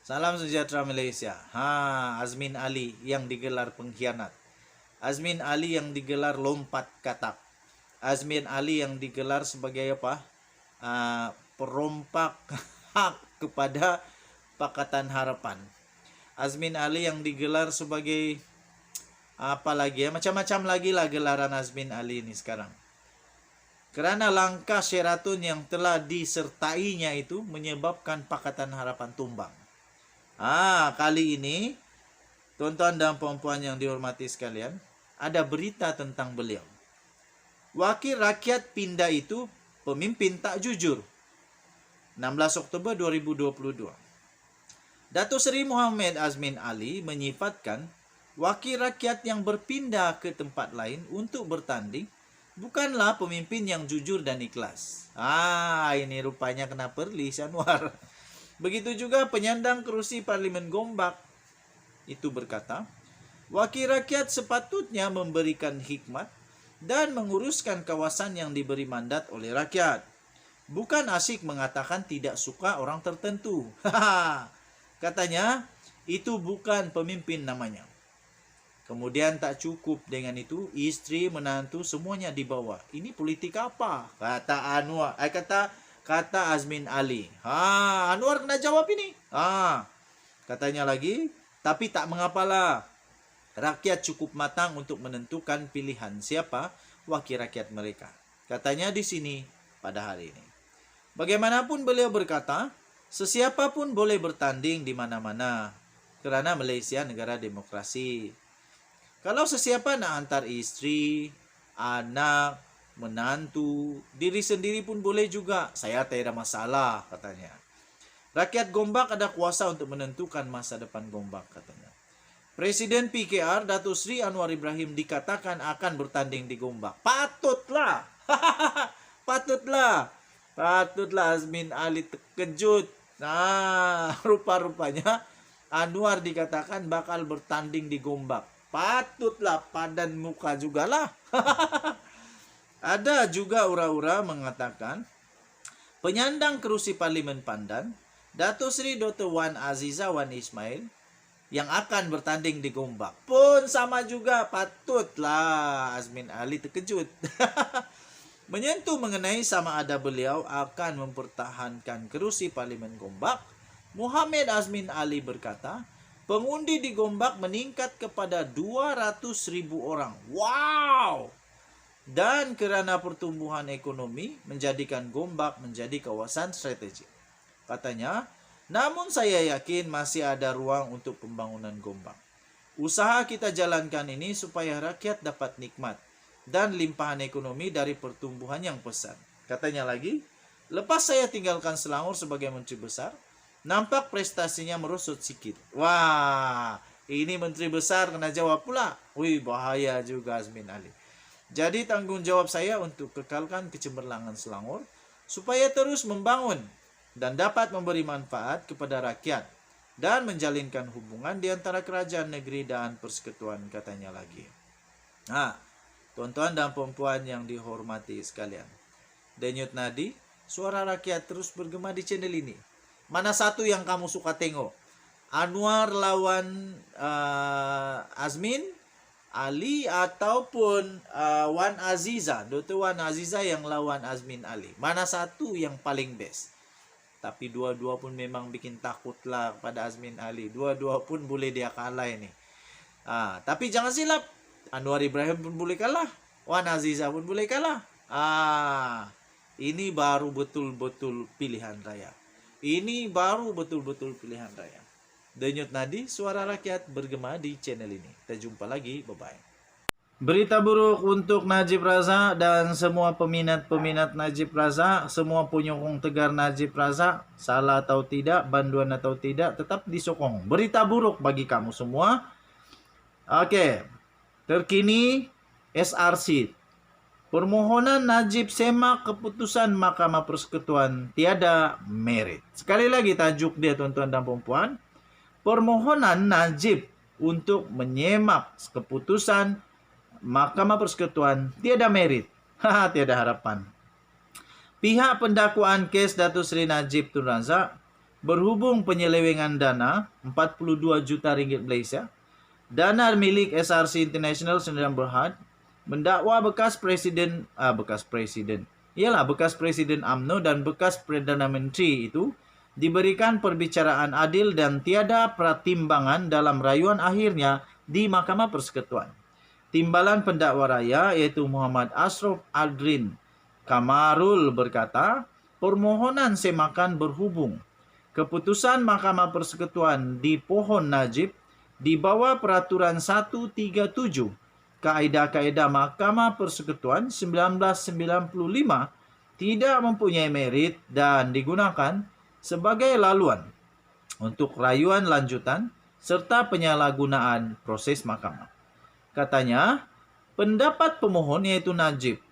Salam sejahtera Malaysia. Azmin Ali yang digelar pengkhianat. Azmin Ali yang digelar lompat katak. Azmin Ali yang digelar sebagai apa? Perompak hak kepada Pakatan Harapan. Azmin Ali yang digelar sebagai apa lagi ya? Macam-macam lagi lah gelaran Azmin Ali ini sekarang. Kerana langkah Sheraton yang telah disertainya itu menyebabkan Pakatan Harapan tumbang. Kali ini, tuan-tuan dan puan-puan yang dihormati sekalian, ada berita tentang beliau. Wakil rakyat pindah itu pemimpin tak jujur. 16 Oktober 2022. Datuk Seri Muhammad Azmin Ali menyifatkan wakil rakyat yang berpindah ke tempat lain untuk bertanding bukanlah pemimpin yang jujur dan ikhlas. Ini rupanya kena perli Anwar. Begitu juga penyandang kerusi Parlimen Gombak itu berkata, wakil rakyat sepatutnya memberikan hikmat dan menguruskan kawasan yang diberi mandat oleh rakyat. Bukan asyik mengatakan tidak suka orang tertentu. Katanya, itu bukan pemimpin namanya. Kemudian tak cukup dengan itu, isteri, menantu semuanya dibawa. Ini politik apa? Kata Anwar, kata Azmin Ali. Anwar kena jawab ini. Katanya lagi, tapi tak mengapalah. Rakyat cukup matang untuk menentukan pilihan siapa wakil rakyat mereka. Katanya di sini pada hari ini. Bagaimanapun beliau berkata, sesiapapun boleh bertanding di mana-mana. Kerana Malaysia negara demokrasi. Kalau sesiapa nak hantar isteri, anak, menantu, diri sendiri pun boleh juga. Saya tak ada masalah, katanya. Rakyat Gombak ada kuasa untuk menentukan masa depan Gombak, katanya. Presiden PKR Datuk Seri Anwar Ibrahim dikatakan akan bertanding di Gombak. Patutlah. Patutlah Azmin Ali terkejut. Rupa-rupanya Anwar dikatakan bakal bertanding di Gombak. Patutlah padan muka jugalah. Ada juga ura-ura mengatakan penyandang kerusi Parlimen Pandan, Datuk Seri Dr. Wan Aziza Wan Ismail yang akan bertanding di Gombak. Pun sama juga, patutlah Azmin Ali terkejut. Menyentuh mengenai sama ada beliau akan mempertahankan kerusi Parlimen Gombak, Muhammad Azmin Ali berkata, pengundi di Gombak meningkat kepada 200,000 orang. Wow! Dan kerana pertumbuhan ekonomi menjadikan Gombak menjadi kawasan strategik. Katanya, namun saya yakin masih ada ruang untuk pembangunan Gombak. Usaha kita jalankan ini supaya rakyat dapat nikmat dan limpahan ekonomi dari pertumbuhan yang pesat. Katanya lagi, lepas saya tinggalkan Selangor sebagai Menteri Besar, nampak prestasinya merosot sikit. Wah, ini Menteri Besar kena jawab pula. Bahaya juga Azmin Ali. Jadi tanggung jawab saya untuk kekalkan kecemerlangan Selangor supaya terus membangun dan dapat memberi manfaat kepada rakyat dan menjalinkan hubungan di antara kerajaan negeri dan persekutuan, katanya lagi. Tuan-tuan dan puan-puan yang dihormati sekalian, denyut nadi suara rakyat terus bergema di channel ini. Mana satu yang kamu suka tengok? Anwar lawan Azmin Ali ataupun Wan Aziza, Dr. Wan Aziza yang lawan Azmin Ali. Mana satu yang paling best? Tapi dua-dua pun memang bikin takut lah pada Azmin Ali. Dua-dua pun boleh dia kalah ini. Tapi jangan silap, Anwar Ibrahim pun boleh kalah, Wan Aziza pun boleh kalah. Ini baru betul-betul pilihan raya. Ini baru betul-betul pilihan raya. Denyut nadi suara rakyat bergema di channel ini. Kita jumpa lagi. Bye-bye. Berita buruk untuk Najib Razak dan semua peminat-peminat Najib Razak, semua penyokong tegar Najib Razak, salah atau tidak, banduan atau tidak, tetap disokong. Berita buruk bagi kamu semua. Terkini SRC. Permohonan Najib semak keputusan Mahkamah Persekutuan tiada merit. Sekali lagi tajuk dia, tuan-tuan dan puan-puan. Permohonan Najib untuk menyemak keputusan Mahkamah Persekutuan tiada merit. Tiada harapan. Pihak pendakwaan kes Datuk Seri Najib Tun Razak berhubung penyelewengan dana 42 juta ringgit Malaysia, dana milik SRC International Sdn Bhd, mendakwa bekas Presiden UMNO dan bekas Perdana Menteri itu diberikan perbicaraan adil dan tiada pertimbangan dalam rayuan akhirnya di Mahkamah Persekutuan. Timbalan pendakwa raya iaitu Muhammad Ashraf Aldrin Kamarul berkata, permohonan semakan berhubung. Keputusan Mahkamah Persekutuan di Pohon Najib di bawah Peraturan 137 Kaedah-Kaedah Mahkamah Persekutuan 1995 tidak mempunyai merit dan digunakan sebagai laluan untuk rayuan lanjutan serta penyalahgunaan proses mahkamah. Katanya, pendapat pemohon iaitu Najib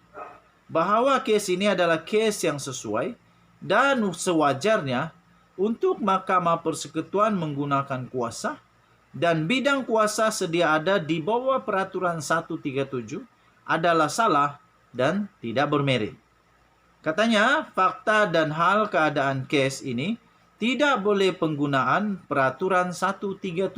bahawa kes ini adalah kes yang sesuai dan sewajarnya untuk Mahkamah Persekutuan menggunakan kuasa dan bidang kuasa sedia ada di bawah Peraturan 137 adalah salah dan tidak bermerit. Katanya, fakta dan hal keadaan kes ini tidak boleh penggunaan Peraturan 137.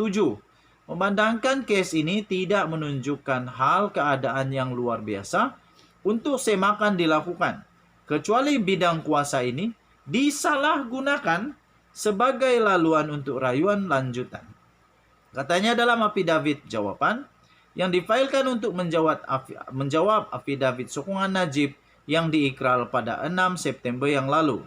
Memandangkan kes ini tidak menunjukkan hal keadaan yang luar biasa untuk semakan dilakukan, kecuali bidang kuasa ini disalahgunakan sebagai laluan untuk rayuan lanjutan. Katanya dalam affidavit jawapan yang difailkan untuk menjawab affidavit sokongan Najib yang diikrar pada 6 September yang lalu.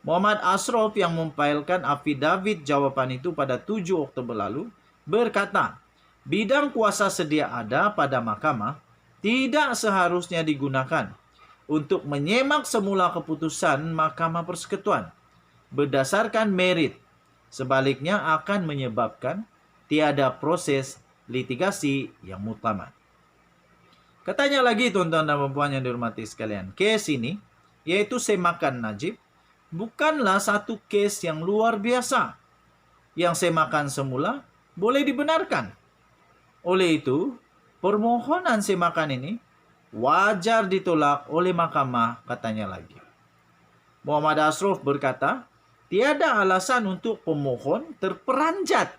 Muhammad Ashraf yang memfailkan affidavit jawapan itu pada 7 Oktober lalu berkata, bidang kuasa sedia ada pada mahkamah tidak seharusnya digunakan untuk menyemak semula keputusan Mahkamah Persekutuan berdasarkan merit. Sebaliknya akan menyebabkan tiada proses litigasi yang muktamad. Katanya lagi tuan-tuan dan puan yang dihormati sekalian, kes ini yaitu semakan Najib bukanlah satu kes yang luar biasa. Yang semakan semula boleh dibenarkan. Oleh itu, permohonan semakan ini wajar ditolak oleh mahkamah, katanya lagi. Muhammad Ashraf berkata, tiada alasan untuk pemohon terperanjat.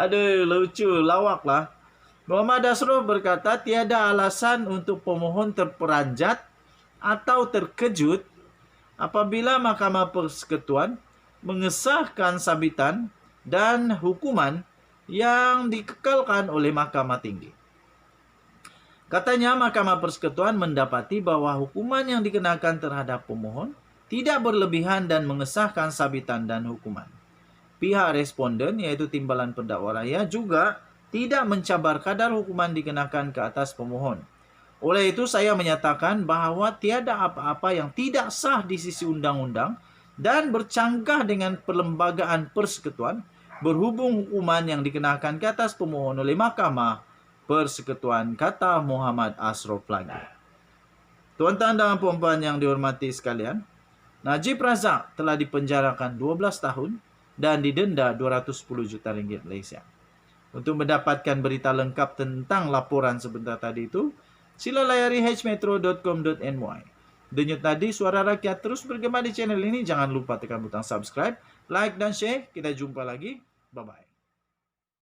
Aduh, lucu, lawak lah. Muhammad Ashraf berkata, tiada alasan untuk pemohon terperanjat atau terkejut apabila Mahkamah Persekutuan mengesahkan sabitan dan hukuman yang dikekalkan oleh Mahkamah Tinggi. Katanya Mahkamah Persekutuan mendapati bahwa hukuman yang dikenakan terhadap pemohon tidak berlebihan dan mengesahkan sabitan dan hukuman. Pihak responden iaitu timbalan pendakwa raya juga tidak mencabar kadar hukuman dikenakan ke atas pemohon. Oleh itu saya menyatakan bahawa tiada apa-apa yang tidak sah di sisi undang-undang dan bercanggah dengan perlembagaan persekutuan berhubung hukuman yang dikenakan ke atas pemohon oleh Mahkamah Persekutuan, kata Muhammad Ashraf lagi. Tuan-tuan dan puan-puan yang dihormati sekalian, Najib Razak telah dipenjarakan 12 tahun dan didenda 210 juta ringgit Malaysia. Untuk mendapatkan berita lengkap tentang laporan sebentar tadi itu, sila layari hmetro.com.my. Denyut nadi suara rakyat terus bergema di channel ini. Jangan lupa tekan butang subscribe, like dan share. Kita jumpa lagi. Bye-bye.